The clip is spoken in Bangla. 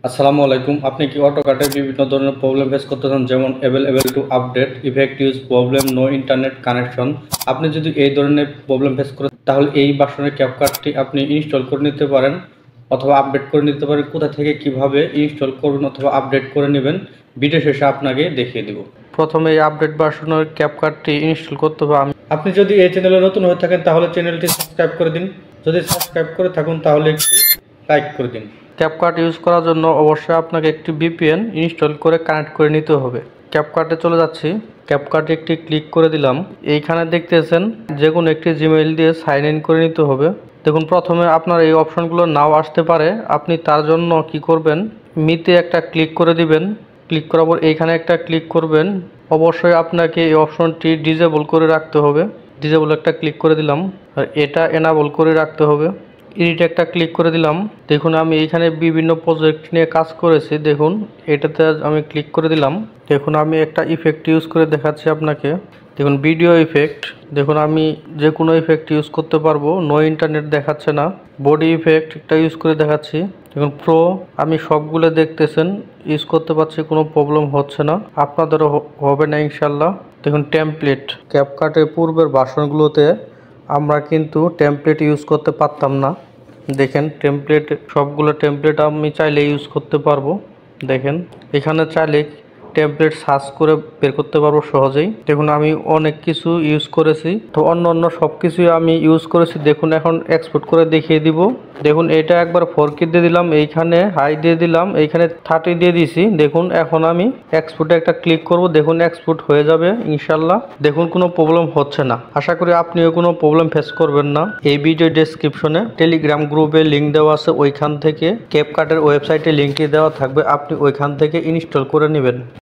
আসসালামু আলাইকুম। আপনি কি অটোক্যাডে বিভিন্ন ধরনের প্রবলেম ফেস করতেছেন, যেমন available to update, effect use problem, no internet connection? আপনি যদি এই ধরনের প্রবলেম ফেস করেন তাহলে এই ভার্সনের ক্যাপকাটটি আপনি ইনস্টল করে নিতে পারেন অথবা আপডেট করে নিতে পারেন। কোথা থেকে কিভাবে ইনস্টল করবেন অথবা আপডেট করে নেবেন ভিডিও শেষে আপনাকে দেখিয়ে দিব। প্রথমে এই আপডেট ভার্সনের ক্যাপকাটটি ইনস্টল করতে হবে। আপনি যদি এই চ্যানেলে নতুন হয়ে থাকেন তাহলে চ্যানেলটি সাবস্ক্রাইব করে দিন। যদি সাবস্ক্রাইব করে থাকুন তাহলে একটি লাইক করে দিন। ক্যাপকাট ইউজ করার জন্য অবশ্যই আপনাকে একটি ভিপিএন ইনস্টল করে কানেক্ট করে নিতে হবে। ক্যাপকাটে চলে যাচ্ছি, ক্যাপকাটে একটি ক্লিক করে দিলাম। এইখানে দেখতেছেন যে কোনো একটি জিমেইল দিয়ে সাইন ইন করে নিতে হবে। দেখুন, প্রথমে আপনার এই অপশনগুলো নাও আসতে পারে। আপনি তার জন্য কি করবেন, মিতে একটা ক্লিক করে দিবেন। ক্লিক করার পর এইখানে একটা ক্লিক করবেন। অবশ্যই আপনাকে এই অপশনটি ডিজেবল করে রাখতে হবে। ডিজেবল একটা ক্লিক করে দিলাম, আর এটা এনাবল করে রাখতে হবে। এডিট একটা ক্লিক করে দিলাম। দেখুন, আমি এইখানে বিভিন্ন প্রজেক্ট নিয়ে কাজ করেছি। দেখুন, এটাতে আমি ক্লিক করে দিলাম। দেখুন, আমি একটা ইফেক্ট ইউজ করে দেখাচ্ছি আপনাকে। দেখুন, ভিডিও ইফেক্ট। দেখুন, আমি যে কোনো ইফেক্ট ইউজ করতে পারবো। নো ইন্টারনেট দেখাচ্ছে না। বডি ইফেক্ট একটা ইউজ করে দেখাচ্ছি। দেখুন, প্রো আমি সবগুলো দেখতেছেন ইউজ করতে পারছি, কোনো প্রবলেম হচ্ছে না। আপনাদেরও হবে না ইনশাল্লাহ। দেখুন, টেমপ্লেট। ক্যাপকাটের পূর্বের ভার্সনগুলোতে আমরা কিন্তু টেমপ্লেট ইউজ করতে পারতাম না। দেখেন, টেমপ্লেট, সবগুলো টেমপ্লেট আমি চাইলে ইউজ করতে পারবো। দেখেন, এখানে চাইলে টেমপ্লেট সার্চ করে বের করতে পারবো সহজেই। দেখুন, আমি অনেক কিছু ইউজ করেছি, তো অন্য সব কিছুই আমি ইউজ করেছি। দেখুন, এখন এক্সপোর্ট করে দেখিয়ে দিব। দেখুন, এটা একবার 4K দিয়ে দিলাম, এইখানে হাই দিয়ে দিলাম, এইখানে 30 দিয়ে দিছি। দেখুন, এখন আমি এক্সপোর্টে একটা ক্লিক করব। দেখুন, এক্সপোর্ট হয়ে যাবে ইনশাল্লাহ। দেখুন, কোনো প্রবলেম হচ্ছে না। আশা করি আপনিও কোনো প্রবলেম ফেস করবেন না। এই ভিডিও ডেসক্রিপশনে টেলিগ্রাম গ্রুপে লিঙ্ক দেওয়া আছে, ওইখান থেকে ক্যাপকাটের ওয়েবসাইটে লিঙ্কটি দেওয়া থাকবে, আপনি ওইখান থেকে ইনস্টল করে নেবেন।